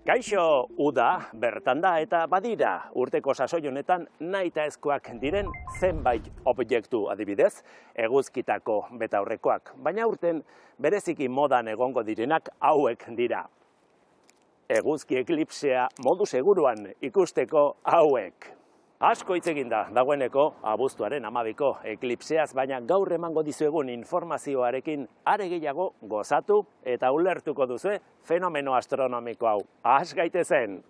Kaixo, uda, bertan da eta badira urteko sasoi honetan nahitaezkoak diren zenbait objektu adibidez, eguzkitako betaurrekoak, baina urten bereziki modan egongo direnak hauek dira. Eguzki eklipsea modu seguruan ikusteko hauek. Asko hitz egin da dagoeneko abuztuaren 12ko eklipseaz, baina gaur emango dizuegun informazioarekin are gehiago gozatu eta ulertuko duzue fenomeno astronomiko hau. Has gaitezen!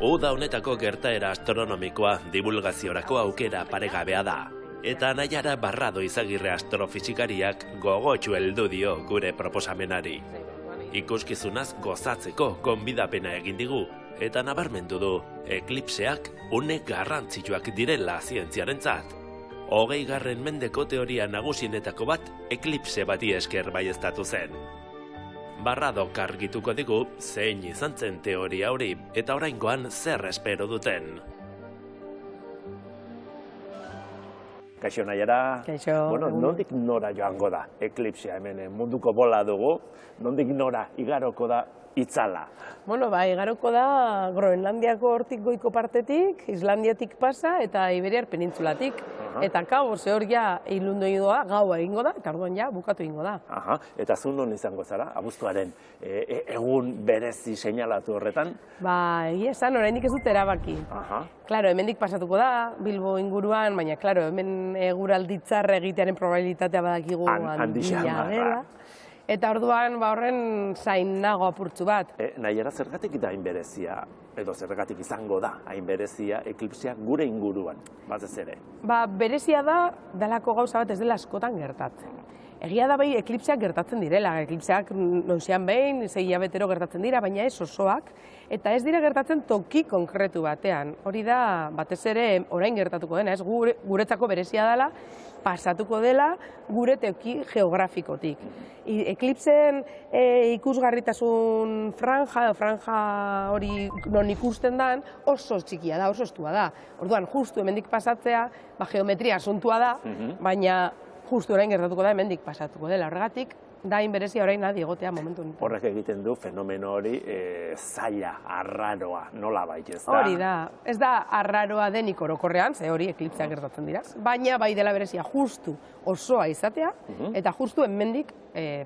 Uda honetako gertaera astronomikoa divulgaziorako aukera paregabea da. Eta Naiara Barrado Izagirre astrofisikariak gogotsu heldu dio gure proposamenari. Ikuskizunaz gozatzeko gonbidapena egin digu, eta nabarmendu du eklipseak une garrantzitsuak direla zientziarentzat. 20. mendeko teoria nagusienetako bat eklipse bati esker baieztatu zen. Barradok argituko digu zein izan zen teoria hori eta oraingoan zer espero duten. Kaixo Naiara. Kaixo. Bueno, nondik nora joango da eklipsea hemen munduko bola dugu, nondik nora igaroko da itzala. Bueno, igaroko da Groenlandiako hortik goiko partetik, Islandiatik pasa eta Iberiar penintzulatik. Eta kabo, ze hor ja ilundu doa, gaua egingo da, eta orduan ja bukatu egingo da. Eta zu non izango zara, abuztuaren egun berezi seinalatu horretan? Egia esan, oraindik ez dut erabaki. Claro, hemendik pasatuko da, Bilbo inguruan, baina, claro, hemen eguraldi txarra egitearen probabilitatea badakigu handia dela. Eta orduan horren zain nago apurtzu bat. Naiara, zergatik da hain berezia, edo zergatik izango da hain berezia eklipsea gure inguruan, batez ere? Berezia da, dalako gauza bat ez dela askotan gertatzen. Egia da bai eklipseak gertatzen direla, eklipseak noizean behin, 6 hilabetero gertatzen dira, baina ez osoak, eta ez dira gertatzen toki konkretu batean. Hori da, batez ere, orain gertatuko dena, ez guretzako berezia dela, pasatuko dela gure toki geografikotik. Eklipseen ikusgarritasun franja hori non ikusten den oso txikia da, oso estua da. Orduan, justu hemendik pasatzea, geometria asuntua da, baina justu orain gertatuko da hemendik pasatuko dela. Horregatik, da inberezia orain nadi egotea momentu honetan. Horrek egiten du fenomeno hori zaila, arraroa, nola bait, ez da? Hori da, ez da arraroa denik orokorrean, ze hori eklipseak gertatzen dira, baina bai dela berezia justu osoa izatea, eta justu hemendik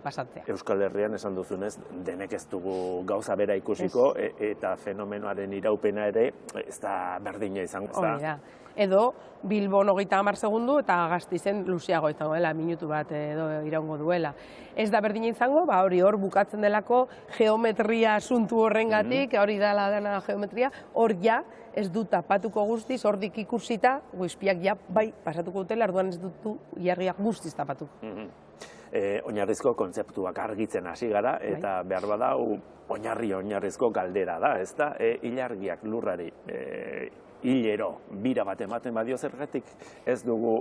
pasatzea. Euskal Herrian esan duzunez, denek ez dugu gauza bera ikusiko, eta fenomenoaren iraupena ere, ez da berdina izango, ez da? Hori da. Edo Bilbon 30 segundu eta Gasteizen luzeago izango dela, minutu bat edo iraungo duela. Ez da berdina izango, hori hor bukatzen delako geometria asuntu horrengatik, hori dela dena geometria, hor ja ez du tapatuko guztiz, hordik ikusita, goizpiak ja bai pasatuko dutela, orduan ez dutu jarriak guztiz tapatuko. Oinarrizko kontzeptuak argitzen hasi gara, eta behar badau oinarrizko galdera da, ez da, ilargiak lurrari hilero bira bat ematen badio zergatik ez dugu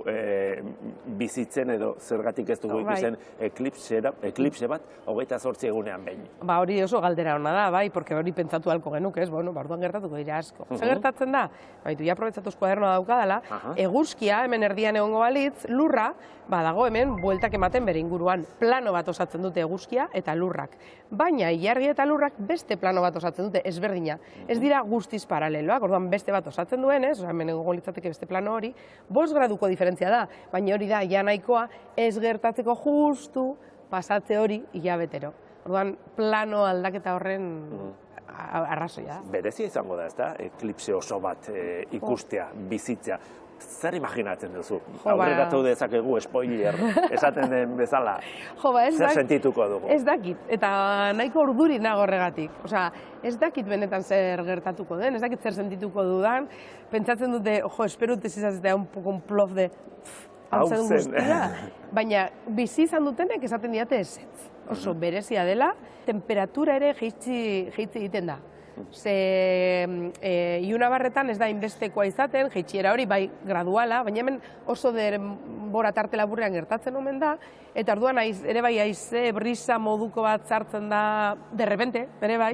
bizitzen edo zergatik ez dugu ikusten eklipse bat 28 egunean behin. Ba hori oso galdera hona da, bai, porque hori pentsatu halko genuke, ez, bueno, orduan gertatuko dira asko. Zer gertatzen da? Baitu, ja aprobetxatuz kuadernoa daukadala, eguzkia hemen erdian egongo balitz, lurra, badago hemen bueltak ematen bere inguruan. Plano bat osatzen dute eguzkia eta lurrak. Baina ilargia eta lurrak beste plano bat osatzen dute, ezberdina. Ez dira guztiz paraleloak, orduan beste bat osatzen duenez, hemen egongo litzateke beste plano hori, 5 graduko diferentzia da, baina hori da ja nahikoa ez gertatzeko justu pasatze hori hilabetero. Orduan plano aldaketa horren arrazoia. Berezia izango da, ez da, eklipse oso bat ikustea, bizitzea. Zer imaginatzen duzu? Aurreratu dezakegu spoiler esaten den bezala. Zer sentituko dugu? Ez dakit, eta nahiko urduri nago horregatik. Osea, ez dakit benetan zer gertatuko den, ez dakit zer sentituko dudan. Pentsatzen dute, espero dut ez izatea un poco un plof de hau zen guztia. Baina bizi izan dutenek esaten diate ez. Oso berezia dela, temperatura ere jaitsi egiten da. Ze iunabarretan ez da inbestekoa izaten, jaitsiera hori bai graduala, baina hemen oso denbora tarte laburrean gertatzen omen da, eta orduan ere bai haize brisa moduko bat sartzen da derrepente, ere bai,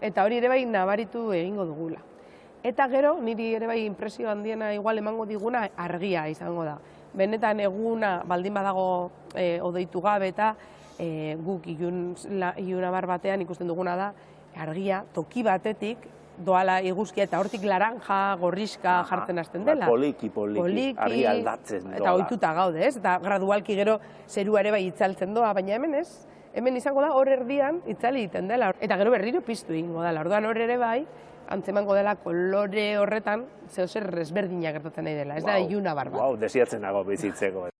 eta hori ere bai nabaritu egingo dugula. Eta gero, niri ere bai inpresio handiena igual emango diguna argia izango da. Benetan eguna baldin badago odeitu gabe eta guk iunabar batean ikusten duguna da, argia toki batetik doala eguzkia eta hortik laranja, gorriska jartzen hasten dela. Poliki, argi aldatzen doala. Eta ohituta gaude, ez? Eta gradualki gero zerua ere bai itzaltzen doa, baina hemen ez. Hemen izango da hor erdian itzali egiten dela. Eta gero berriro piztu egingo dela. Orduan hor ere bai, antzemango dela kolore horretan zeozer ezberdina gertatzen nahi dela. Ez da iunabar bat. Wow, desiatzen nago bizitzeko.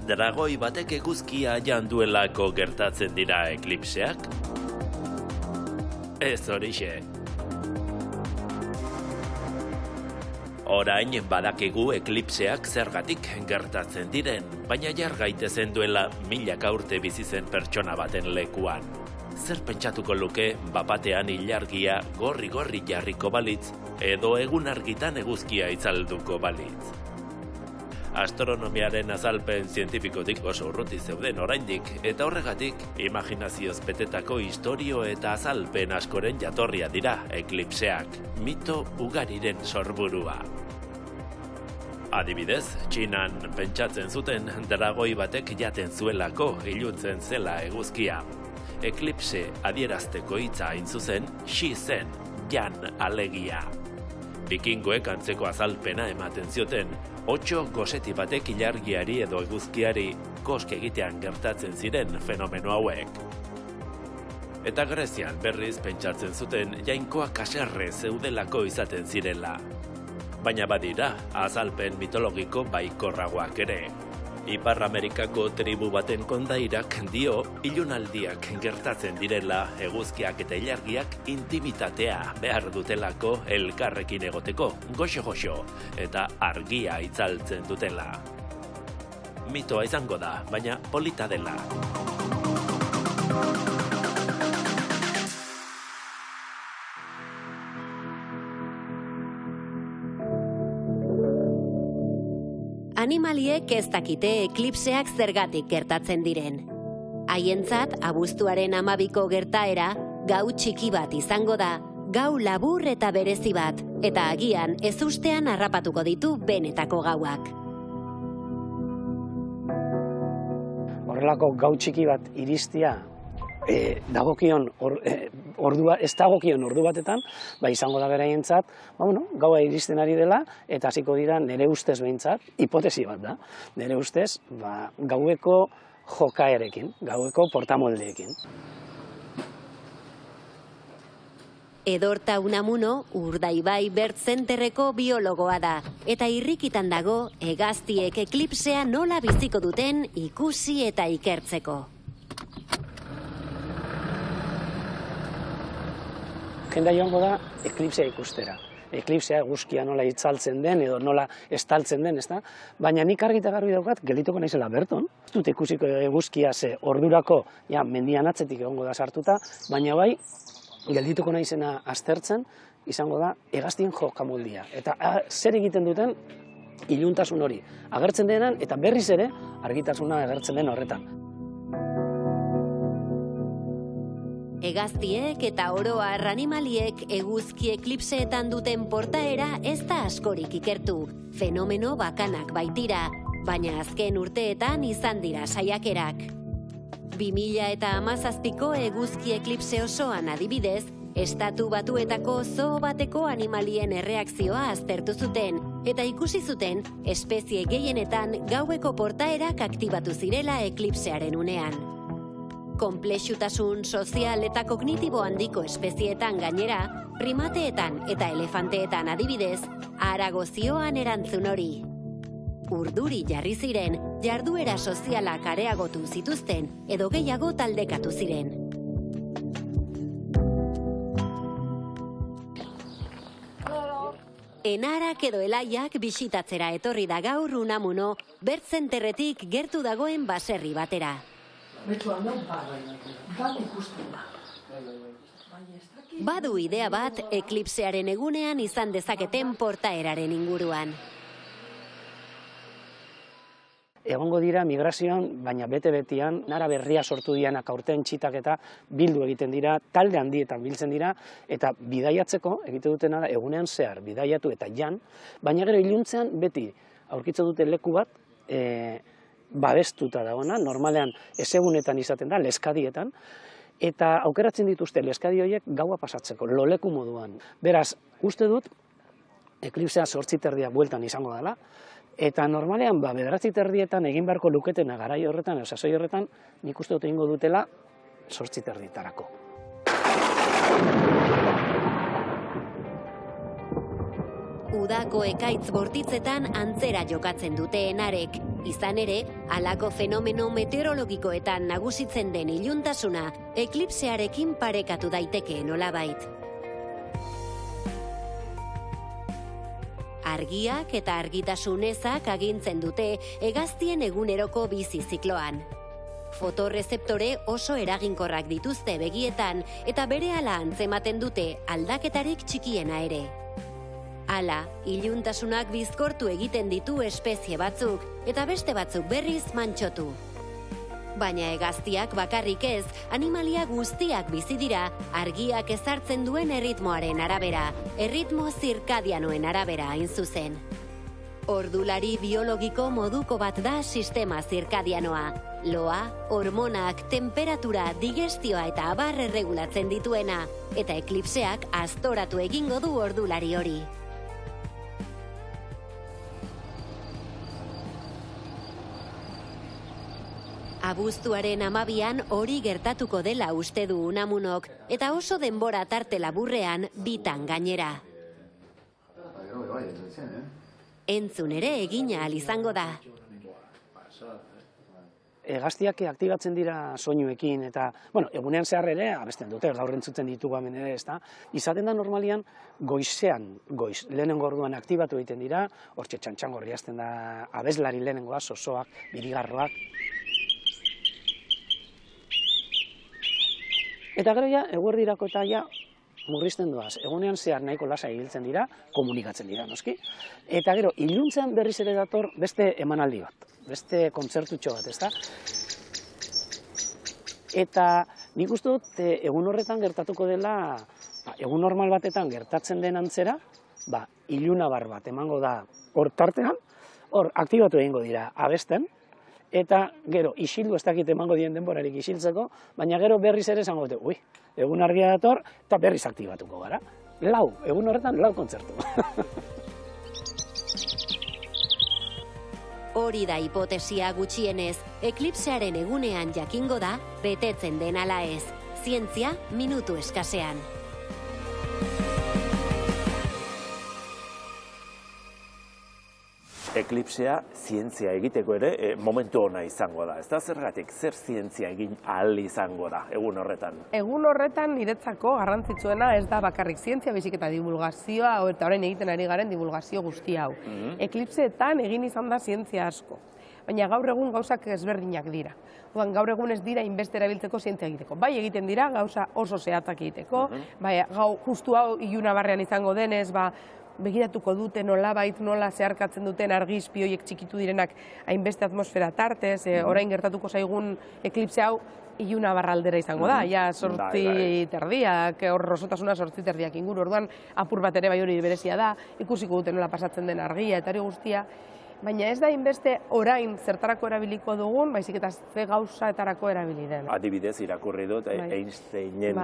Dragoi batek eguzkia janduelako gertatzen dira eklipseak? Ez horixe. Orain badakigu eklipseak zergatik gertatzen diren, baina jar gaitezen duela milaka urte bizi zen pertsona baten lekuan. Zer pentsatuko luke bapatean ilargia gorri-gorri jarriko balitz edo egun argitan eguzkia itzalduko balitz? Astronomiaren azalpen zientifikotik oso urruti zeuden oraindik, eta horregatik imaginazioz betetako istorio eta azalpen askoren jatorria dira eklipseak, mito ugariren sorburua. Adibidez, Txinan pentsatzen zuten dragoi batek jaten zuelako iluntzen zela eguzkia. Eklipse adierazteko hitza hain zuzen, xi zen, jan alegia. Bikingoek antzeko azalpena ematen zioten, 8 goseti batek ilargiari edo eguzkiari kosk egitean gertatzen ziren fenomeno hauek. Eta Grezian berriz pentsatzen zuten jainkoak haserre zeudelako izaten zirela. Baina badira, azalpen mitologiko baikorragoak ere. Ipar Amerikako tribu baten kondairak dio ilunaldiak gertatzen direla eguzkiak eta ilargiak intimitatea behar dutelako elkarrekin egoteko, goxo-goxo, eta argia itzaltzen dutela. Mitoa izango da, baina polita dela. Animaliek ez dakite eklipseak zergatik gertatzen diren. Haientzat, abuztuaren 12ko gertaera, gau txiki bat izango da, gau labur eta berezi bat, eta agian ezustean harrapatuko ditu benetako gauak. Horrelako gau txiki bat iristia, ez dagokion ordu batetan, izango da beraientzat, gaua iristen ari dela, eta hasiko dira nire ustez behintzat, hipotesi bat da, nire ustez gaueko jokaerekin, gaueko portamoldeekin. Edorta Unamuno, Urdaibai Bird Centerreko biologoa da, eta irrikitan dago hegaztiek eklipsea nola biziko duten ikusi eta ikertzeko. Jendea joango da eklipsea ikustera. eklipsea, eguzkia nola itzaltzen den edo nola estaltzen den, ezta? Baina nik argi eta garbi daukat geldituko naizela berton. Ez dut ikusiko eguzkia ze ordurako ja mendian atzetik egongo da sartuta, baina bai geldituko naizena aztertzen izango da hegaztien jokamoldia. Eta zer egiten duten iluntasun hori agertzen denean eta berriz ere argitasuna agertzen den horretan. Hegaztiek eta oro har animaliek eguzki eklipseetan duten portaera ez da askorik ikertu. Fenomeno bakanak baitira, baina azken urteetan izan dira saiakerak. 2017ko eguzki eklipse osoan adibidez, Estatu Batuetako zoo bateko animalien erreakzioa aztertu zuten, eta ikusi zuten espezie gehienetan gaueko portaerak aktibatu zirela eklipsearen unean. Konplexutasun sozial eta kognitibo handiko espezieetan gainera, primateetan eta elefanteetan adibidez, harago zioan erantzun hori. Urduri jarri ziren, jarduera sozialak areagotu zituzten edo gehiago taldekatu ziren. Enarak edo Elaiak bisitatzera etorri da gaur Unamuno, Bertzenterretik gertu dagoen baserri batera. Badu idea bat eklipsearen egunean izan dezaketen portaeraren inguruan. Egongo dira migrazioan, baina bete-betian, nara berria sortu dianak aurten txitak eta bildu egiten dira, talde handietan biltzen dira, eta bidaiatzeko egite dutena da egunean zehar, bidaiatu eta jan, baina gero iluntzean beti aurkitzen dute leku bat, babestuta dagoena, normalean ezegunetan izaten da, leskadietan, eta aukeratzen dituzte leskadi horiek gaua pasatzeko, loleku moduan. Beraz, uste dut, eklipsea 8:30 bueltan izango dela, eta normalean, 9:30 egin beharko luketena garai horretan, sasoi horretan, nik uste dut egingo dutela 8:30-tarako. Udako ekaitz bortitzetan antzera jokatzen dute enarek. Izan ere, halako fenomeno meteorologikoetan nagusitzen den iluntasuna, eklipsearekin parekatu daiteke nolabait. Argiak eta argitasun ezak agintzen dute hegaztien eguneroko bizi zikloan. Fotorezeptore oso eraginkorrak dituzte begietan eta berehala antzematen dute aldaketarik txikiena ere. Hala, iluntasunak bizkortu egiten ditu espezie batzuk eta beste batzuk berriz mantxotu. Baina hegaztiak bakarrik ez, animalia guztiak bizi dira argiak ezartzen duen erritmoaren arabera, erritmo zirkadianoen arabera hain zuzen. Ordulari biologiko moduko bat da sistema zirkadianoa. Loa, hormonak, temperatura, digestioa eta abar erregulatzen dituena, eta eklipseak aztoratu egingo du ordulari hori. Abuztuaren 12an hori gertatuko dela uste du Unamunok, eta oso denbora tarte laburrean bitan gainera. Entzun ere egina ahal izango da. Hegaztiak aktibatzen dira soinuekin eta, egunean zehar ere abesten dute, gaur entzuten ditugu hemen ere, ezta? Izaten da normalian goizean, lehenengo orduan aktibatu egiten dira, hortxe txantxangorri hasten da abeslari lehenengoa, sosoak, birigarroak. Eta gero ja, eguerdirako eta ja, murrizten doaz. Egunean zehar nahiko lasai ibiltzen dira, komunikatzen dira, noski. Eta gero, iluntzean berriz ere dator beste emanaldi bat, beste kontzertutxo bat, ezta? Eta nik uste dut, egun horretan gertatuko dela, egun normal batetan gertatzen den antzera, ilunabar bat emango da hor tartean, hor aktibatu egingo dira abesten, eta gero isildu ez dakit emango dien denborarik isiltzeko, baina gero berriz ere esango dute, egun argia dator, eta berriz aktibatuko gara. Egun horretan 4 kontzertu. Hori da hipotesia gutxienez, eklipsearen egunean jakingo da, betetzen den ala ez. Zientzia minutu eskasean. eklipsea zientzia egiteko ere momentu ona izango da. Ez da zergatik, zer zientzia egin ahal izango da egun horretan? Egun horretan niretzako garrantzitsuena ez da bakarrik zientzia, baizik eta divulgazioa, eta orain egiten ari garen divulgazio guzti hau. Eklipseetan egin izan da zientzia asko, baina gaur egun gauzak ezberdinak dira. Gaur egun ez dira inbeste erabiltzeko zientzia egiteko. Bai egiten dira gauza oso zehatzak egiteko, bai justu hau ilunabarrean izango denez, begiratuko dute nolabait nola zeharkatzen duten argizpi horiek txikitu direnak hainbeste atmosfera tartez, orain gertatuko zaigun eklipse hau ilunabarra aldera izango da, ja sortzi terdiak, hor rosotasuna sortzi terdiak inguru, orduan apur bat ere bai hori berezia da, ikusiko dute nola pasatzen den argia eta hori guztia, baina ez da inbeste orain zertarako erabiliko dugun, baizik eta ze gauzaetarako erabili den. Adibidez, irakurri dut, Einsteinen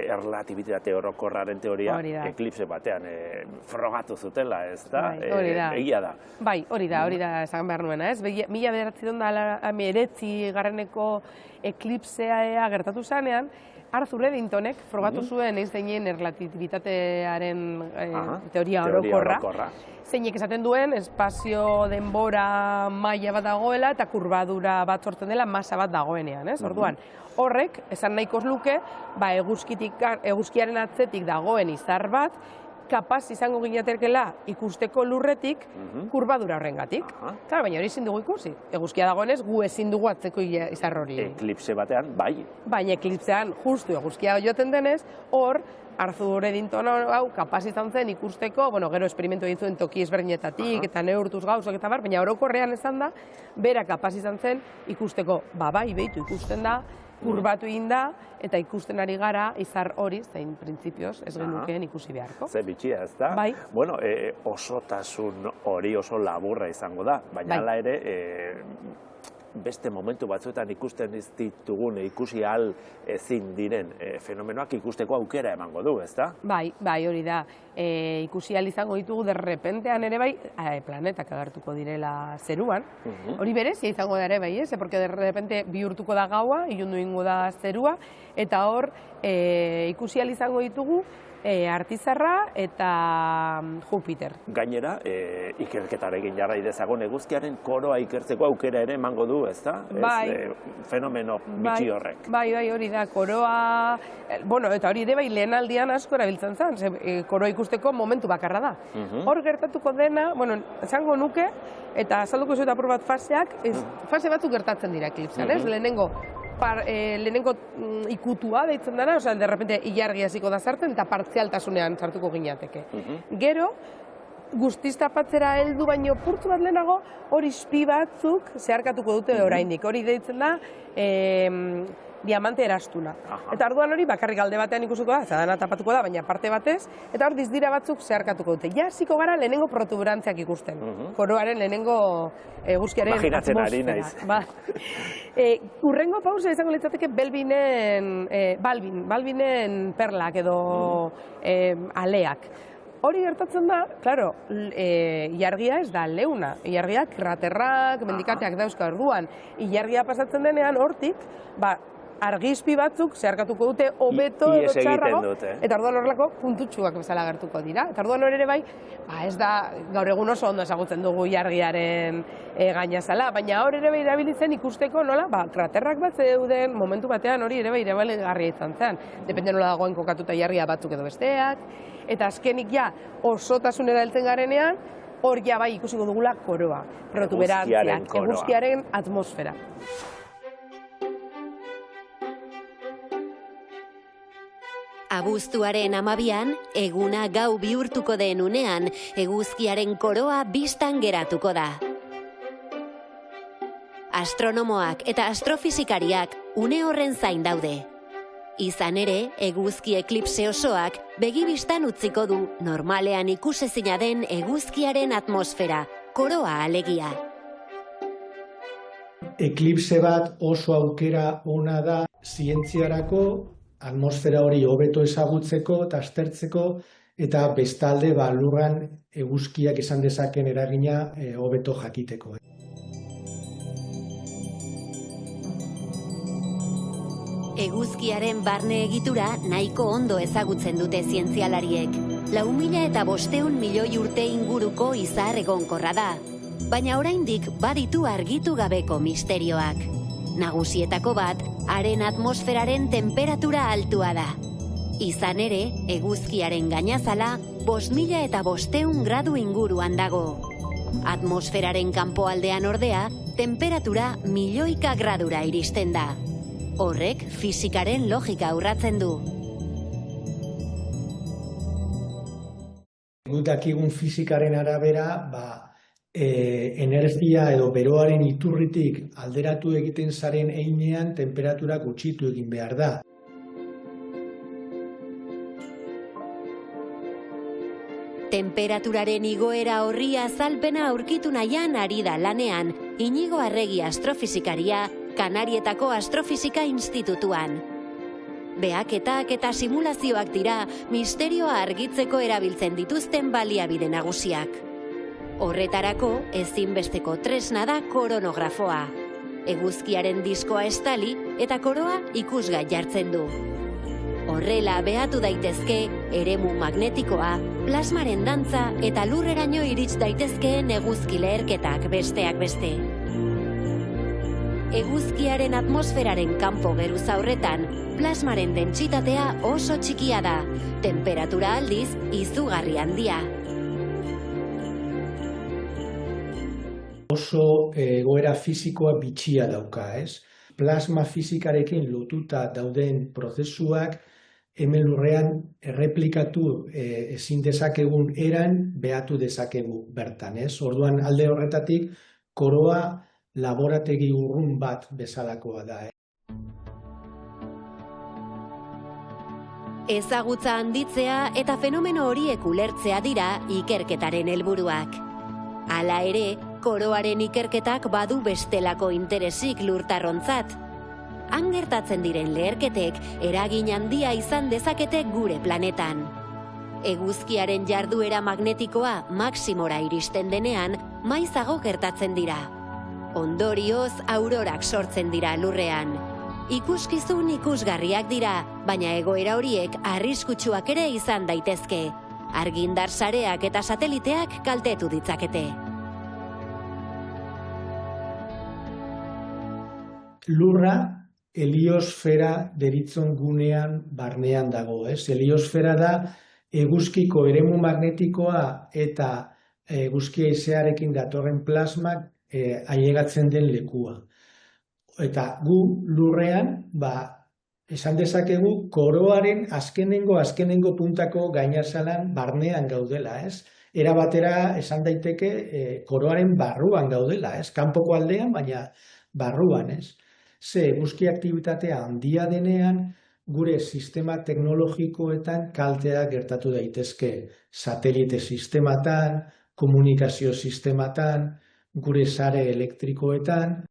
erlatibitate orokorraren teoria eklipse batean frogatu zutela, ez da? Egia da. Bai, hori da, esan behar nuena, ez? 1919 eklipsea gertatu zanean, Arthur Eddingtonek frogatu zuen Einsteinen erlatibitatearen teoria orokorra. Zeinek esaten duen, espazio denbora maila bat dagoela eta kurbadura bat sortzen dela masa bat dagoenean, ez? Orduan, horrek, esan nahiko luke, eguzkiaren atzetik dagoen izar bat, kapaz izango ginatekela ikusteko lurretik kurbadura horrengatik. Baina hori ezin dugu ikusi. Eguzkia dagoenez, gu ezin dugu atzeko izar hori. Eklipse batean, bai. Baina eklipsean, justu eguzkia joaten denez, hor, Arthur Eddington hau kapaz izan zen ikusteko, gero esperimentu egin zuen toki ezberdinetatik eta neurtuz gauzak eta bar, baina orokorrean esan da, bera kapaz izan zen ikusteko, bai, behitu ikusten da, kurbatu egin da, eta ikusten ari gara izar hori, zein printzipioz ez genukeen ikusi beharko. Ze bitxia, ez da? Bai. Bueno, osotasun hori oso laburra izango da, baina hala ere, beste momentu batzuetan ikusten ez ditugun ikusi ahal ezin diren fenomenoak ikusteko aukera emango du, ez da? Bai, hori da. Ikusi ahal izango ditugu derrepentean ere bai, planetak agertuko direla zeruan. Hori berezia izango da ere bai, ez? Porque derrepente bihurtuko da gaua, ilundu ingo da zerua, eta hor ikusi ahal izango ditugu Artizarra eta Jupiter. Gainera, ikerketarekin jarrai dezagun eguzkiaren koroa ikertzeko aukera ere emango du, ez da? Fenomeno bitxi horrek. Bai, hori da, koroa... eta hori ere bai lehen aldian asko erabiltzen zen, koroa ikusteko momentu bakarra da. Hor gertatuko dena, esango nuke, eta azalduko zuet apur bat faseak, fase batzuk gertatzen dira eklipsean, ez? Lehenengo ikutua deitzen dara, derrepente ilargia hasiko da sartzen eta partzialtasunean sartuko ginateke. Gero, guztiz tapatzera heldu baino purtsu bat lehenago, hori izpi batzuk zeharkatuko dute oraindik. Hori deitzen da diamante erastuna. Eta orduan hori bakarrik alde batean ikusiko da, zadana tapatuko da, baina parte batez, eta hor dizdira batzuk zeharkatuko dute. Ja, hasiko gara lehenengo protuberantziak ikusten. Koroaren lehenengo eguzkiaren atmosfera. Urrengo pausa izango litzateke Balbinen perlak edo aleak. Hori gertatzen da, klaro, ilargia ez da leuna. Ilargiak kraterrak, mendikateak dauzka orduan. Ilargia pasatzen denean hortik, argizpi batzuk zeharkatuko dute hobeto edo txarrago, eta orduan horrelako puntutxuak bezala gertuko dira. Eta orduan hori ere bai, ez da gaur egun oso ondo ezagutzen dugu ilargiaren gainazala, baina hori ere bai erabilitzen ikusteko nola, kraterrak bat zeuden, momentu batean hori ere bai erabilgarria izan zen. Depende nola dagoen kokatuta ilargia batzuk edo besteak, eta azkenik ja osotasunera heltzen garenean, hor ja bai ikusiko dugula koroa, protuberantziak, eguzkiaren atmosfera. Abuztuaren 12an, eguna gau bihurtuko den unean, eguzkiaren koroa bistan geratuko da. Astronomoak eta astrofizikariak une horren zain daude. Izan ere, eguzki eklipse osoak begibistan utziko du normalean ikusezina den eguzkiaren atmosfera, koroa alegia. Eklipse bat oso aukera ona da zientziarako, atmosfera hori hobeto ezagutzeko eta aztertzeko, eta bestalde lurran eguzkiak izan dezaken eragina hobeto jakiteko. Eguzkiaren barne egitura nahiko ondo ezagutzen dute zientzialariek. 4.500 milioi urte inguruko izar egonkorra da. baina oraindik baditu argitu gabeko misterioak. Nagusietako bat, haren atmosferaren temperatura altua da. Izan ere, eguzkiaren gainazala 5.500 gradu inguruan dago. Atmosferaren kanpoaldean ordea, temperatura milioika gradura iristen da. Horrek fisikaren logika urratzen du. Guk dakigun fisikaren arabera, energia edo beroaren iturritik alderatu egiten zaren heinean temperatura gutxitu egin behar da. Temperaturaren igoera horri azalpena aurkitu nahian ari da lanean Inigo Arregi astrofisikaria Kanarietako Astrofisika Institutuan. Behaketak eta simulazioak dira misterioa argitzeko erabiltzen dituzten baliabide nagusiak. Horretarako ezinbesteko tresna da koronografoa. Eguzkiaren diskoa estali eta koroa ikusgai jartzen du. Horrela behatu daitezke eremu magnetikoa, plasmaren dantza eta lurreraino irits daitezkeen eguzki leherketak besteak beste. Eguzkiaren atmosferaren kanpo geruza horretan, plasmaren dentsitatea oso txikia da, temperatura aldiz izugarri handia. Oso egoera fisikoa bitxia dauka, ez? Plasma fisikarekin lotuta dauden prozesuak hemen lurrean erreplikatu ezin dezakegun eran behatu dezakegu bertan, ez? Orduan alde horretatik koroa laborategi urrun bat bezalakoa da. Ezagutza handitzea eta fenomeno horiek ulertzea dira ikerketaren helburuak. Hala ere, koroaren ikerketak badu bestelako interesik lurtarrontzat. Han gertatzen diren leherketek eragin handia izan dezakete gure planetan. Eguzkiaren jarduera magnetikoa maximora iristen denean, maizago gertatzen dira. Ondorioz, aurorak sortzen dira lurrean. Ikuskizun ikusgarriak dira, baina egoera horiek arriskutsuak ere izan daitezke. Argindar sareak eta sateliteak kaltetu ditzakete. Lurra heliosfera deritzon gunean barnean dago, ez? Heliosfera da eguzkiko eremu magnetikoa eta eguzki haizearekin datorren plasmak ailegatzen den lekua. Eta gu lurrean, esan dezakegu koroaren azkenengo puntako gainazalan barnean gaudela, ez? Era batera esan daiteke koroaren barruan gaudela, ez? Kanpoko aldean, baina barruan, ez? Ze eguzki aktibitatea handia denean, gure sistema teknologikoetan kalteak gertatu daitezke. Satelite sistematan, komunikazio sistematan, gure sare elektrikoetan.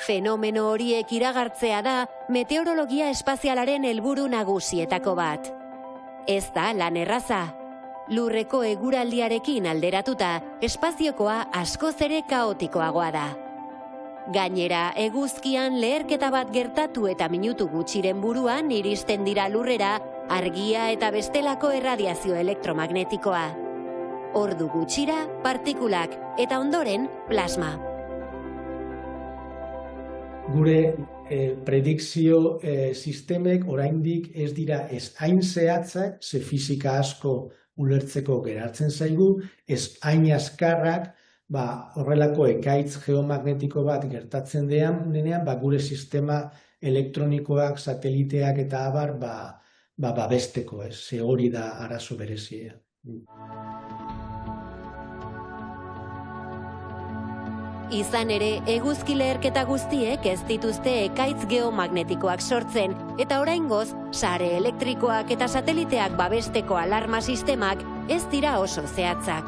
Fenomeno horiek iragartzea da meteorologia espazialaren helburu nagusietako bat. Ez da lan erraza. Lurreko eguraldiarekin alderatuta, espaziokoa askoz ere kaotikoagoa da. Gainera, eguzkian leherketa bat gertatu eta minutu gutxiren buruan iristen dira lurrera argia eta bestelako erradiazio elektromagnetikoa. Ordu gutxira, partikulak eta ondoren plasma. Gure predikzio sistemek oraindik ez dira ez hain zehatzak, ze fisika asko ulertzeko geratzen zaigu, ez hain azkarrak, horrelako ekaitz geomagnetiko bat gertatzen denean, gure sistema elektronikoak, sateliteak eta abar, babesteko, ez? Ze hori da arazo berezia. Izan ere, eguzki leherketa guztiek ez dituzte ekaitz geomagnetikoak sortzen, eta oraingoz, sare elektrikoak eta sateliteak babesteko alarma sistemak ez dira oso zehatzak.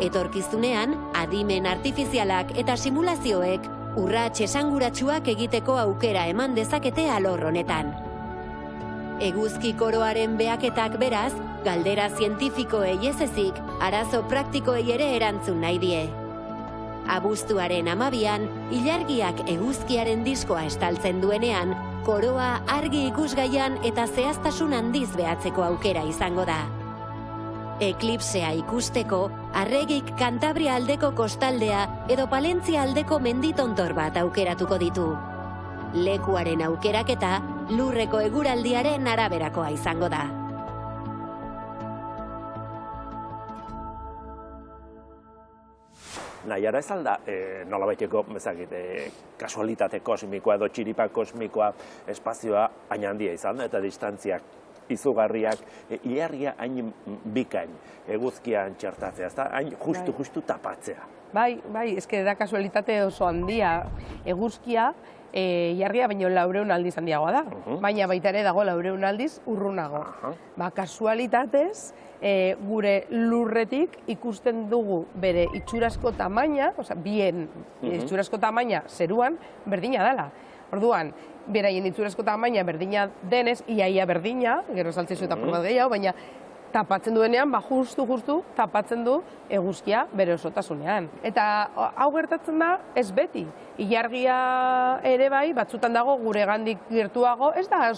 Etorkizunean, adimen artifizialak eta simulazioek urrats esanguratsuak egiteko aukera eman dezakete alor honetan. Eguzki koroaren behaketak beraz, galdera zientifikoei ez ezik, arazo praktikoei ere erantzun nahi die. Abuztuaren 12an, ilargiak eguzkiaren diskoa estaltzen duenean, koroa argi ikusgaian eta zehaztasun handiz behatzeko aukera izango da. Eklipsea ikusteko, Arregik Kantabria aldeko kostaldea edo Palentzia aldeko menditontor bat aukeratuko ditu. Lekuaren aukeraketa lurreko eguraldiaren araberakoa izango da. Naiara ez alda, nolabaiteko, kasualitate kosmikoa edo txiripa kosmikoa espazioa hain handia izan da, eta distantziak izugarriak, ilargia hain bikain, eguzkian txertatzea, ez da, hain justu tapatzea. Bai, eske da kasualitate oso handia eguzkia, ilargia baino 400 aldiz handiagoa da, baina baita ere dago 400 aldiz urrunago. Kasualitatez, gure lurretik ikusten dugu bere itxurazko tamaina, bien itxurazko tamaina zeruan berdina dela. Orduan, beraien itxurazko tamaina berdina denez, iaia berdina, gero saltzezu eta bat gehiago, baina tapatzen duenean, justu tapatzen du eguzkia bere osotasunean. Eta hau gertatzen da ez beti. Ilargia ere bai, batzutan dago gure gandik gertuago, ez da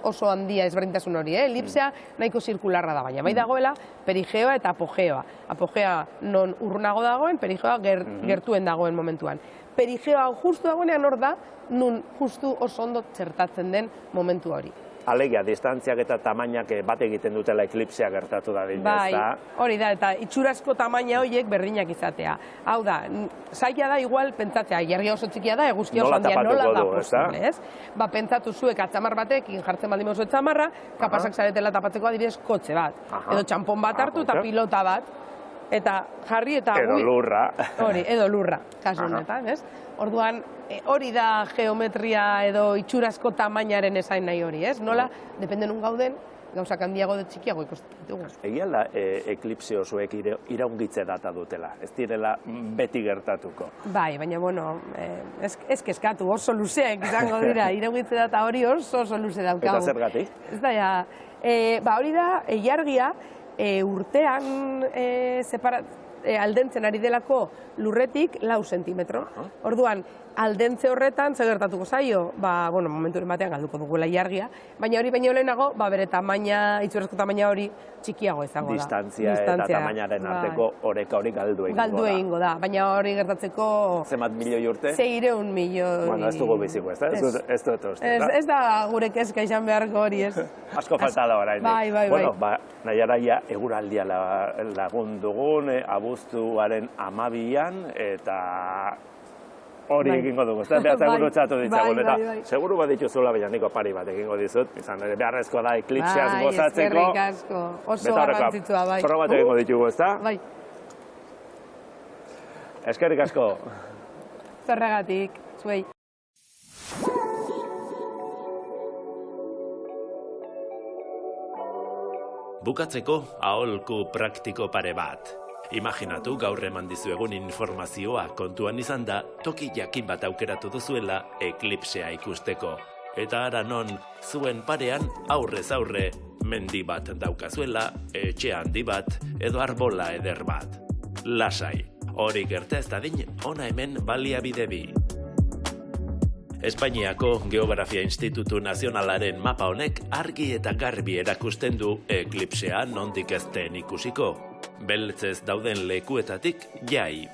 oso handia ezberdintasun hori, elipsea nahiko zirkularra da, baina bai dagoela perigeoa eta apogeoa. Apogeoa non urrunago dagoen, perigeoa gertuen dagoen momentuan. Perigeoa justu dagoenean hor da, nun justu oso ondo txertatzen den momentu hori. Alegia, distantziak eta tamainak bat egiten dutela eklipsea gertatu da dira, ez da? Hori da, eta itxurazko tamaina horiek berdinak izatea. Hau da, zaila da igual pentsatzea, ilargia oso txikia da, eguzkia oso handia, nola da posible, ez? Pentsatu zuek atzamar batekin jartzen baldin oso etzamarra, kapasak zaretela tapatzeko adibidez kotxe bat. Edo txampon bat hartu eta pilota bat, eta jarri eta... Edo lurra. Hori, edo lurra, kasu honetan, ez? Orduan, hori da geometria edo itxurazko tamainaren esain nahi hori, ez? Nola, dependen un gauden, gauzak handiago edo txikiago ikusten ditugu. Egia da, eklipse osoek iraungitze data dutela, ez direla beti gertatuko. Bai, baina, bueno, ez kezkatu, oso luzeak izango dira, iraungitze data hori oso luze daukagu. Eta zergatik? Ez da, hori da, ilargia urtean aldentzen ari delako lurretik 4 zentimetro. Orduan, aldentze horretan, zer gertatuko zaio? Momenturen batean galduko dugula ilargia, baina hori baino lehenago, bere tamaina, itxurazko tamaina hori txikiago izango da. Distantzia eta tamainaren arteko oreka hori galdu egingo da. Galdu egingo da, baina hori gertatzeko... Zemat milioi urte? 600 milioi... Bueno, ez dugu biziko, ez da? Ez dut uste, da? Ez da gure kezka izan beharko hori, ez? Asko falta da orain. Bai. Bueno, Naiaraia eguraldia lagun dugun, abuztuaren 12an, eta hori egingo dugu, ez da? Behatza eguro txatu ditzagun, eta seguru bat dituzula, baina niko pari bat egingo dizut, izan beharrezkoa da eklipseaz gozatzeko. Eskerrik asko, oso garrantzitsua, bai. Zorro bat egingo ditugu, ez da? Bai. Eskerrik asko. Zerregatik, zuei. Bukatzeko, aholku praktiko pare bat. Imaginatu gaur eman dizuegun informazioa kontuan izan da, toki jakin bat aukeratu duzuela eklipsea ikusteko. Eta ara non, zuen parean aurrez aurre, mendi bat daukazuela, etxe handi bat, edo arbola eder bat. Lasai, hori gerta ez dadin, ona hemen baliabide bi. Espainiako Geografia Institutu Nazionalaren mapa honek argi eta garbi erakusten du eklipsea nondik ez den ikusiko. Beltzez dauden lekuetatik jai.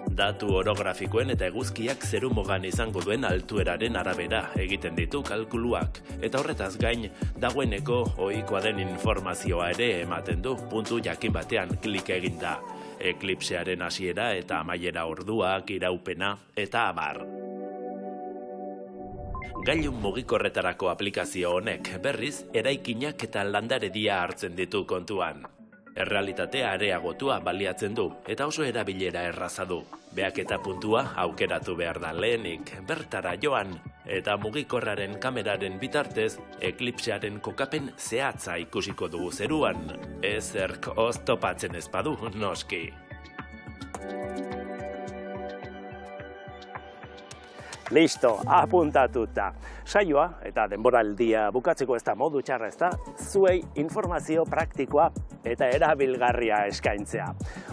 Datu orografikoen eta eguzkiak zerumogan izango duen altueraren arabera egiten ditu kalkuluak. Eta horretaz gain, dagoeneko ohikoa den informazioa ere ematen du puntu jakin batean klik eginda. Eklipsearen hasiera eta amaiera orduak, iraupena eta abar. Gailun mugikorretarako aplikazio honek berriz eraikinak eta landaredia hartzen ditu kontuan. Errealitatea areagotua baliatzen du eta oso erabilera erraza du. Behaketa puntua aukeratu behar da lehenik bertara joan eta mugikorraren kameraren bitartez eklipsearen kokapen zehatza ikusiko dugu zeruan. Ezerk oztopatzen ez badu, noski. Listo, apuntatuta. Saioa eta denboraldia bukatzeko ez da modu txarra ez da, zuei informazio praktikoa eta erabilgarria eskaintzea.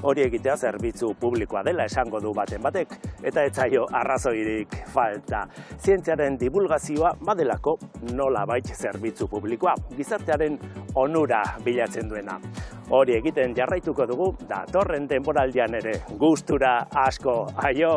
Hori egitea zerbitzu publikoa dela esango du baten batek, eta ez zaio arrazoirik falta. Zientziaren divulgazioa badelako nolabait zerbitzu publikoa, gizartearen onura bilatzen duena. Hori egiten jarraituko dugu, datorren denboraldian ere gustura asko. Aio!